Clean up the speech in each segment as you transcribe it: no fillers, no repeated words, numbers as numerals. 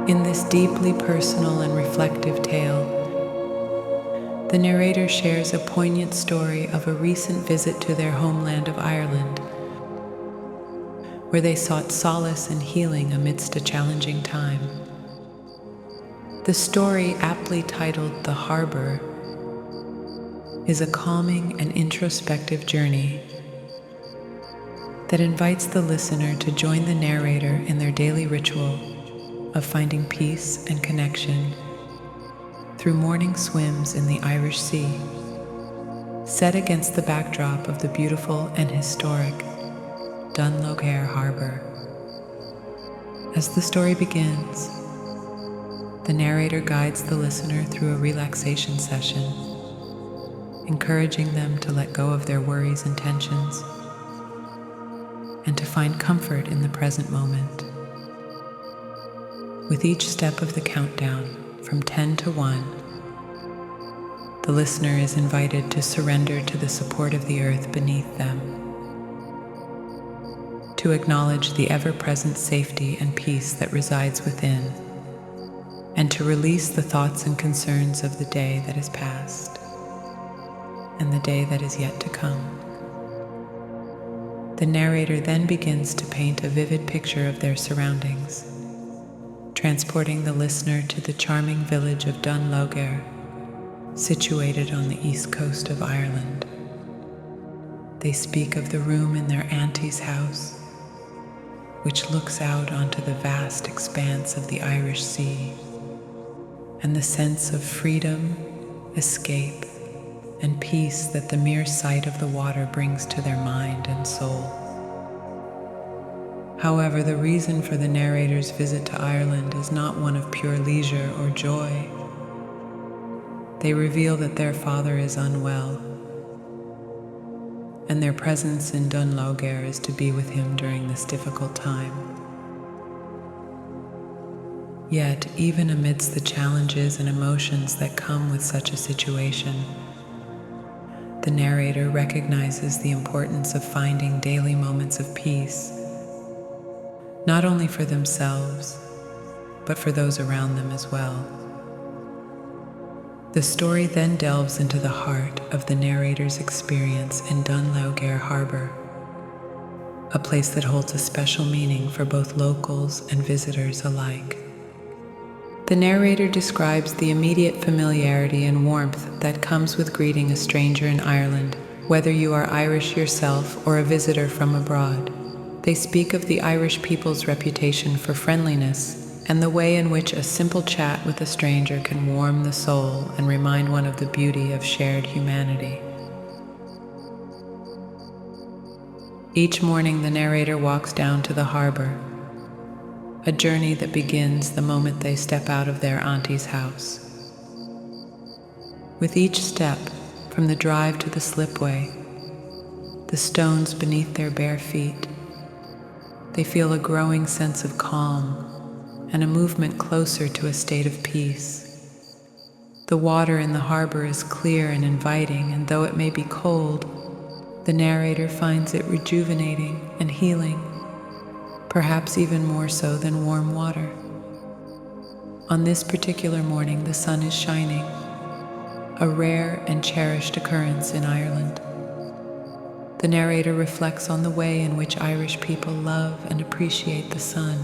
In this deeply personal and reflective tale, the narrator shares a poignant story of a recent visit to their homeland of Ireland, where they sought solace and healing amidst a challenging time. The story, aptly titled The Harbor, is a calming and introspective journey that invites the listener to join the narrator in their daily ritual of finding peace and connection through morning swims in the Irish Sea, set against the backdrop of the beautiful and historic Dunlogare Harbor. As the story begins, the narrator guides the listener through a relaxation session, encouraging them to let go of their worries and tensions and to find comfort in the present moment. With each step of the countdown from 10 to 1, the listener is invited to surrender to the support of the earth beneath them, to acknowledge the ever-present safety and peace that resides within, and to release the thoughts and concerns of the day that is past and the day that is yet to come. The narrator then begins to paint a vivid picture of their surroundings, transporting the listener to the charming village of Dunlogare, situated on the east coast of Ireland. They speak of the room in their auntie's house, which looks out onto the vast expanse of the Irish Sea, and the sense of freedom, escape, and peace that the mere sight of the water brings to their mind and soul. However, the reason for the narrator's visit to Ireland is not one of pure leisure or joy. They reveal that their father is unwell, and their presence in Dunlogare is to be with him during this difficult time. Yet, even amidst the challenges and emotions that come with such a situation, the narrator recognizes the importance of finding daily moments of peace, not only for themselves, but for those around them as well. The story then delves into the heart of the narrator's experience in Dunlogare Harbor, a place that holds a special meaning for both locals and visitors alike. The narrator describes the immediate familiarity and warmth that comes with greeting a stranger in Ireland, whether you are Irish yourself or a visitor from abroad. They speak of the Irish people's reputation for friendliness and the way in which a simple chat with a stranger can warm the soul and remind one of the beauty of shared humanity. Each morning, the narrator walks down to the harbor, a journey that begins the moment they step out of their auntie's house. With each step, from the drive to the slipway, the stones beneath their bare feet, they feel a growing sense of calm and a movement closer to a state of peace. The water in the harbor is clear and inviting, and though it may be cold, the narrator finds it rejuvenating and healing, perhaps even more so than warm water. On this particular morning, the sun is shining, a rare and cherished occurrence in Ireland. The narrator reflects on the way in which Irish people love and appreciate the sun,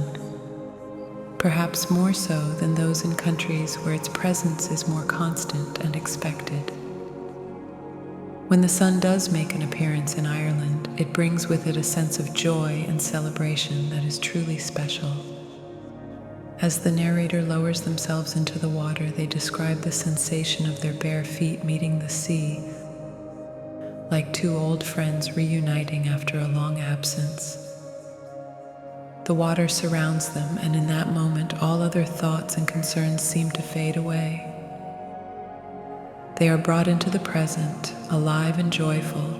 perhaps more so than those in countries where its presence is more constant and expected. When the sun does make an appearance in Ireland, it brings with it a sense of joy and celebration that is truly special. As the narrator lowers themselves into the water, they describe the sensation of their bare feet meeting the sea, like two old friends reuniting after a long absence. The water surrounds them, and in that moment, all other thoughts and concerns seem to fade away. They are brought into the present, alive and joyful,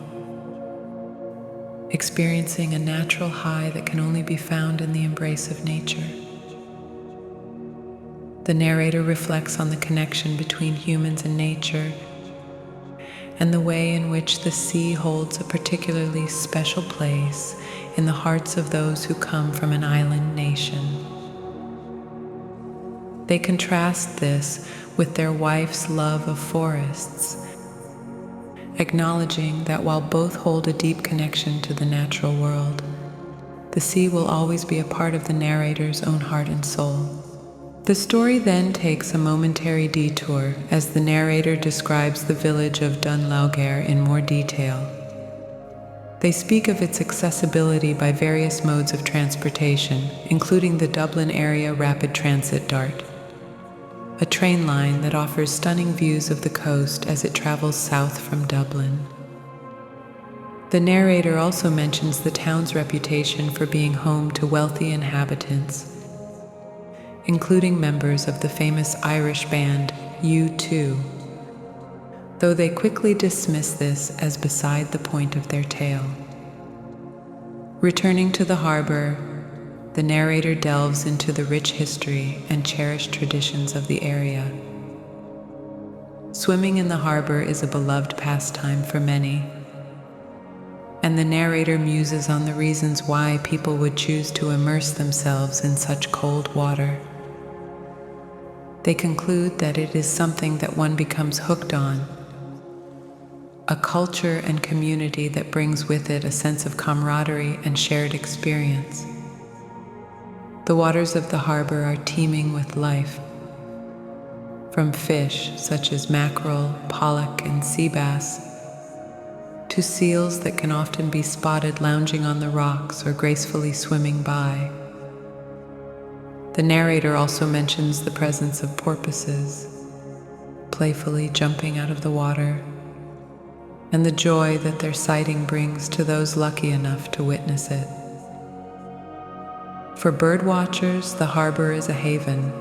experiencing a natural high that can only be found in the embrace of nature. The narrator reflects on the connection between humans and nature, and the way in which the sea holds a particularly special place in the hearts of those who come from an island nation. They contrast this with their wife's love of forests, acknowledging that while both hold a deep connection to the natural world, the sea will always be a part of the narrator's own heart and soul. The story then takes a momentary detour as the narrator describes the village of Dunlaugair in more detail. They speak of its accessibility by various modes of transportation, including the Dublin Area Rapid Transit DART, a train line that offers stunning views of the coast as it travels south from Dublin. The narrator also mentions the town's reputation for being home to wealthy inhabitants, including members of the famous Irish band U2, though they quickly dismiss this as beside the point of their tale. Returning to the harbor, the narrator delves into the rich history and cherished traditions of the area. Swimming in the harbor is a beloved pastime for many, and the narrator muses on the reasons why people would choose to immerse themselves in such cold water. They conclude that it is something that one becomes hooked on, a culture and community that brings with it a sense of camaraderie and shared experience. The waters of the harbor are teeming with life, from fish such as mackerel, pollock, and sea bass, to seals that can often be spotted lounging on the rocks or gracefully swimming by. The narrator also mentions the presence of porpoises, playfully jumping out of the water, and the joy that their sighting brings to those lucky enough to witness it. For bird watchers, the harbor is a haven,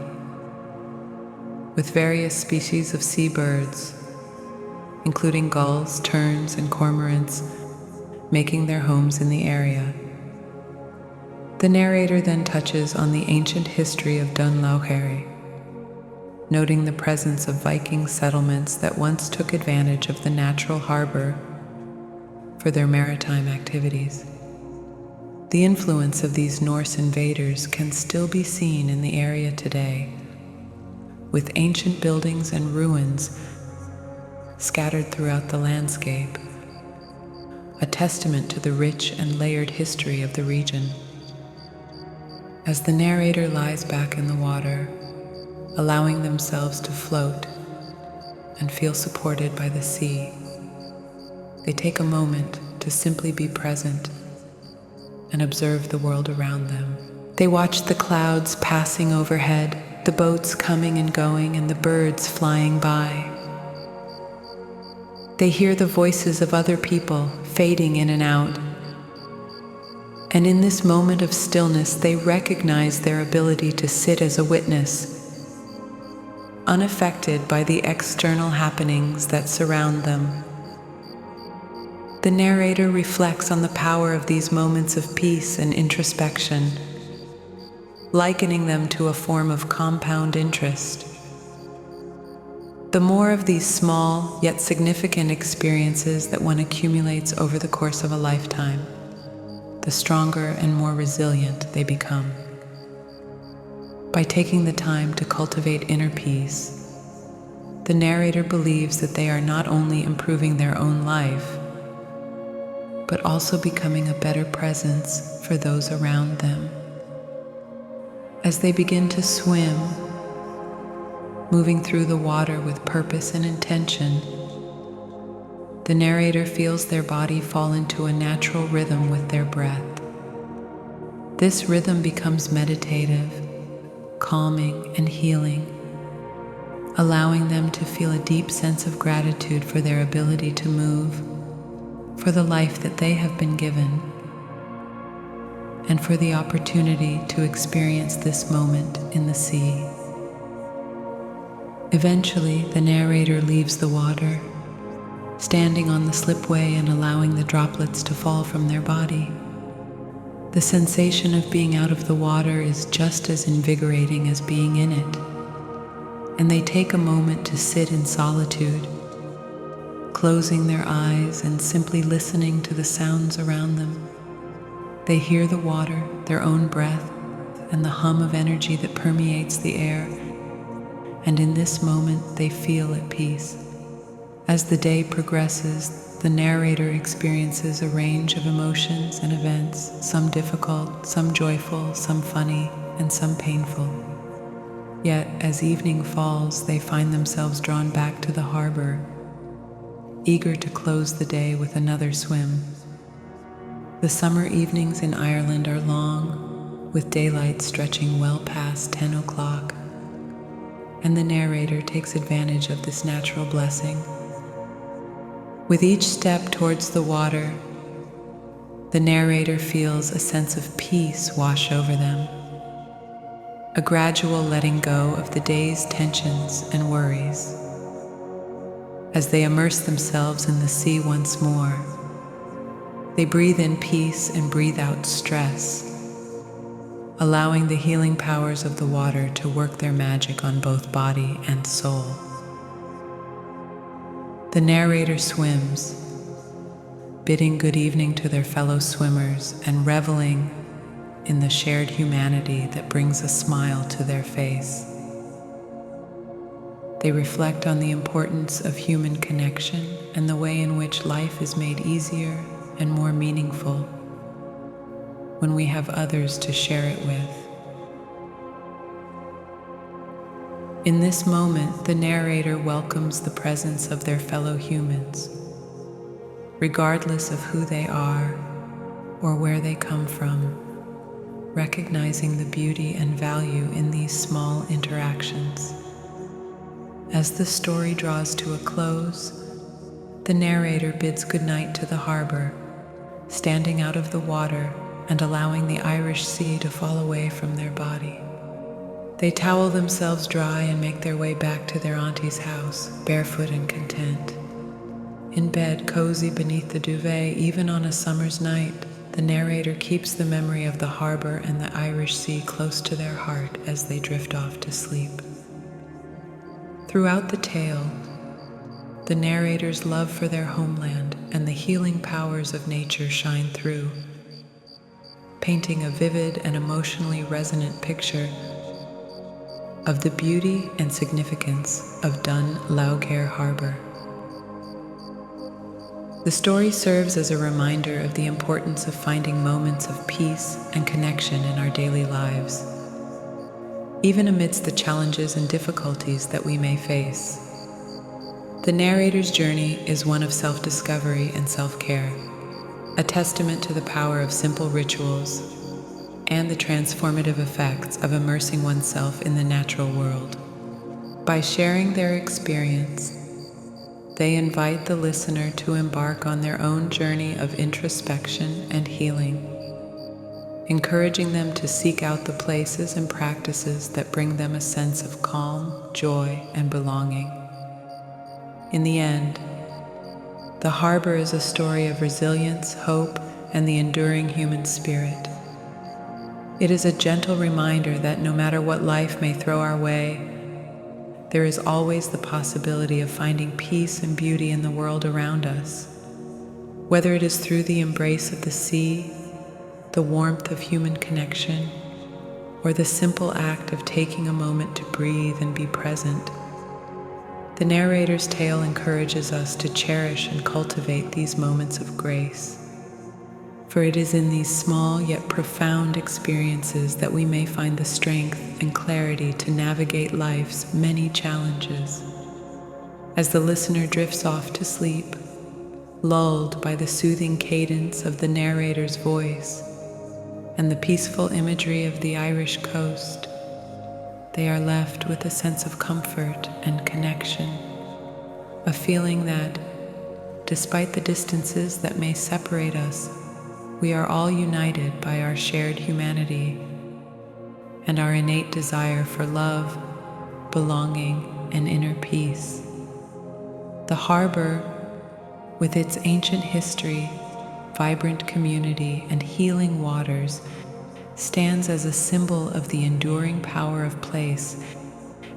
with various species of seabirds, including gulls, terns, and cormorants, making their homes in the area. The narrator then touches on the ancient history of Dunlaugair, noting the presence of Viking settlements that once took advantage of the natural harbor for their maritime activities. The influence of these Norse invaders can still be seen in the area today, with ancient buildings and ruins scattered throughout the landscape, a testament to the rich and layered history of the region. As the narrator lies back in the water, allowing themselves to float and feel supported by the sea, they take a moment to simply be present and observe the world around them. They watch the clouds passing overhead, the boats coming and going, and the birds flying by. They hear the voices of other people fading in and out, and in this moment of stillness, they recognize their ability to sit as a witness, unaffected by the external happenings that surround them. The narrator reflects on the power of these moments of peace and introspection, likening them to a form of compound interest. The more of these small yet significant experiences that one accumulates over the course of a lifetime, the stronger and more resilient they become. By taking the time to cultivate inner peace, the narrator believes that they are not only improving their own life, but also becoming a better presence for those around them. As they begin to swim, moving through the water with purpose and intention, the narrator feels their body fall into a natural rhythm with their breath. This rhythm becomes meditative, calming, and healing, allowing them to feel a deep sense of gratitude for their ability to move, for the life that they have been given, and for the opportunity to experience this moment in the sea. Eventually, the narrator leaves the water, standing on the slipway and allowing the droplets to fall from their body. The sensation of being out of the water is just as invigorating as being in it, and they take a moment to sit in solitude, closing their eyes and simply listening to the sounds around them. They hear the water, their own breath, and the hum of energy that permeates the air, and in this moment they feel at peace. As the day progresses, the narrator experiences a range of emotions and events, some difficult, some joyful, some funny, and some painful. Yet, as evening falls, they find themselves drawn back to the harbor, eager to close the day with another swim. The summer evenings in Ireland are long, with daylight stretching well past 10 o'clock, and the narrator takes advantage of this natural blessing. With each step towards the water, the narrator feels a sense of peace wash over them, a gradual letting go of the day's tensions and worries. As they immerse themselves in the sea once more, they breathe in peace and breathe out stress, allowing the healing powers of the water to work their magic on both body and soul. The narrator swims, bidding good evening to their fellow swimmers and reveling in the shared humanity that brings a smile to their face. They reflect on the importance of human connection and the way in which life is made easier and more meaningful when we have others to share it with. In this moment, the narrator welcomes the presence of their fellow humans, regardless of who they are or where they come from, recognizing the beauty and value in these small interactions. As the story draws to a close, the narrator bids goodnight to the harbor, standing out of the water and allowing the Irish sea to fall away from their body. They towel themselves dry and make their way back to their auntie's house, barefoot and content. In bed, cozy beneath the duvet, even on a summer's night, the narrator keeps the memory of the harbor and the Irish sea close to their heart as they drift off to sleep. Throughout the tale, the narrator's love for their homeland and the healing powers of nature shine through, painting a vivid and emotionally resonant picture of the beauty and significance of Dun Laoghaire Harbor. The story serves as a reminder of the importance of finding moments of peace and connection in our daily lives, even amidst the challenges and difficulties that we may face. The narrator's journey is one of self-discovery and self-care, a testament to the power of simple rituals and the transformative effects of immersing oneself in the natural world. By sharing their experience, they invite the listener to embark on their own journey of introspection and healing, encouraging them to seek out the places and practices that bring them a sense of calm, joy, and belonging. In the end, the harbor is a story of resilience, hope, and the enduring human spirit. It is a gentle reminder that no matter what life may throw our way, there is always the possibility of finding peace and beauty in the world around us. Whether it is through the embrace of the sea, the warmth of human connection, or the simple act of taking a moment to breathe and be present, the narrator's tale encourages us to cherish and cultivate these moments of grace. For it is in these small yet profound experiences that we may find the strength and clarity to navigate life's many challenges. As the listener drifts off to sleep, lulled by the soothing cadence of the narrator's voice and the peaceful imagery of the Irish coast, they are left with a sense of comfort and connection, a feeling that, despite the distances that may separate us, we are all united by our shared humanity and our innate desire for love, belonging, and inner peace. The harbor, with its ancient history, vibrant community, and healing waters, stands as a symbol of the enduring power of place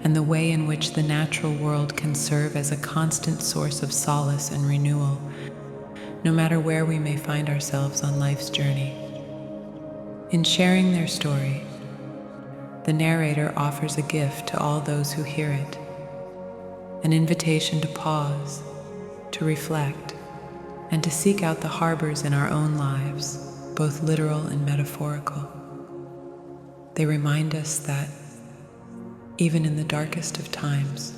and the way in which the natural world can serve as a constant source of solace and renewal, no matter where we may find ourselves on life's journey. In sharing their story, the narrator offers a gift to all those who hear it, an invitation to pause, to reflect, and to seek out the harbors in our own lives, both literal and metaphorical. They remind us that, even in the darkest of times,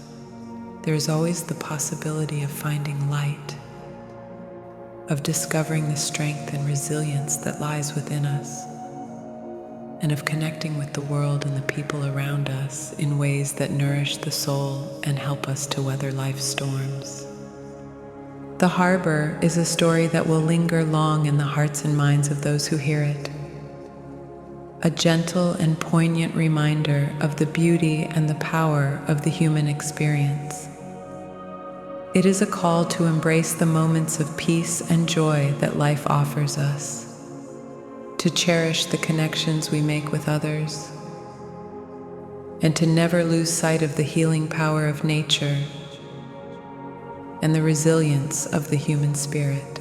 there is always the possibility of finding light, of discovering the strength and resilience that lies within us, and of connecting with the world and the people around us in ways that nourish the soul and help us to weather life's storms. The Harbor is a story that will linger long in the hearts and minds of those who hear it. A gentle and poignant reminder of the beauty and the power of the human experience. It is a call to embrace the moments of peace and joy that life offers us, to cherish the connections we make with others, and to never lose sight of the healing power of nature and the resilience of the human spirit.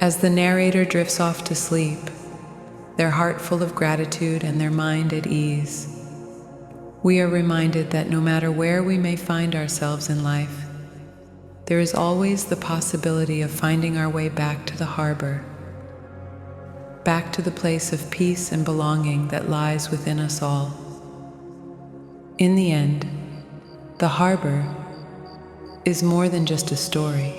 As the narrator drifts off to sleep, their heart full of gratitude and their mind at ease, we are reminded that no matter where we may find ourselves in life, there is always the possibility of finding our way back to the harbor, back to the place of peace and belonging that lies within us all. In the end, the harbor is more than just a story.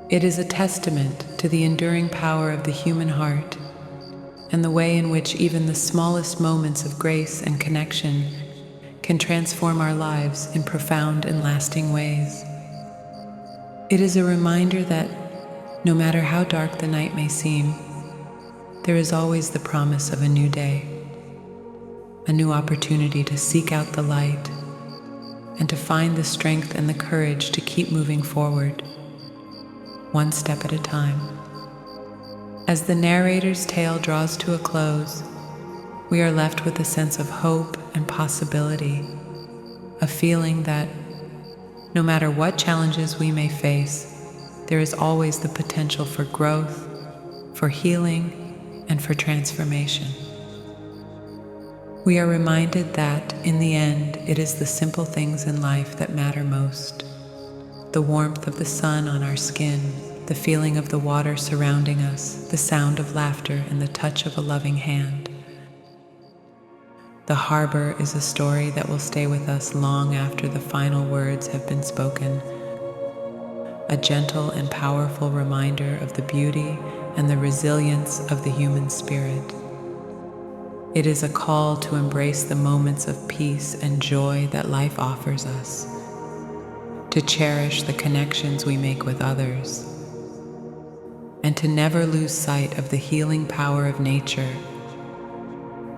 It is a testament to the enduring power of the human heart and the way in which even the smallest moments of grace and connection can transform our lives in profound and lasting ways. It is a reminder that no matter how dark the night may seem, there is always the promise of a new day, a new opportunity to seek out the light and to find the strength and the courage to keep moving forward, one step at a time. As the narrator's tale draws to a close, we are left with a sense of hope and possibility, a feeling that no matter what challenges we may face, there is always the potential for growth, for healing, and for transformation. We are reminded that, in the end, it is the simple things in life that matter most. The warmth of the sun on our skin, the feeling of the water surrounding us, the sound of laughter, and the touch of a loving hand. The harbor is a story that will stay with us long after the final words have been spoken. A gentle and powerful reminder of the beauty and the resilience of the human spirit. It is a call to embrace the moments of peace and joy that life offers us, to cherish the connections we make with others, and to never lose sight of the healing power of nature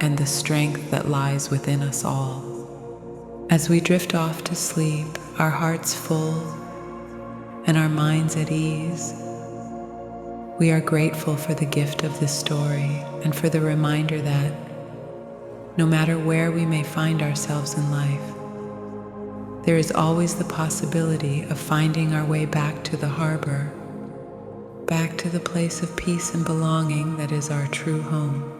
and the strength that lies within us all. As we drift off to sleep, our hearts full and our minds at ease, we are grateful for the gift of this story and for the reminder that no matter where we may find ourselves in life, there is always the possibility of finding our way back to the harbor, back to the place of peace and belonging that is our true home.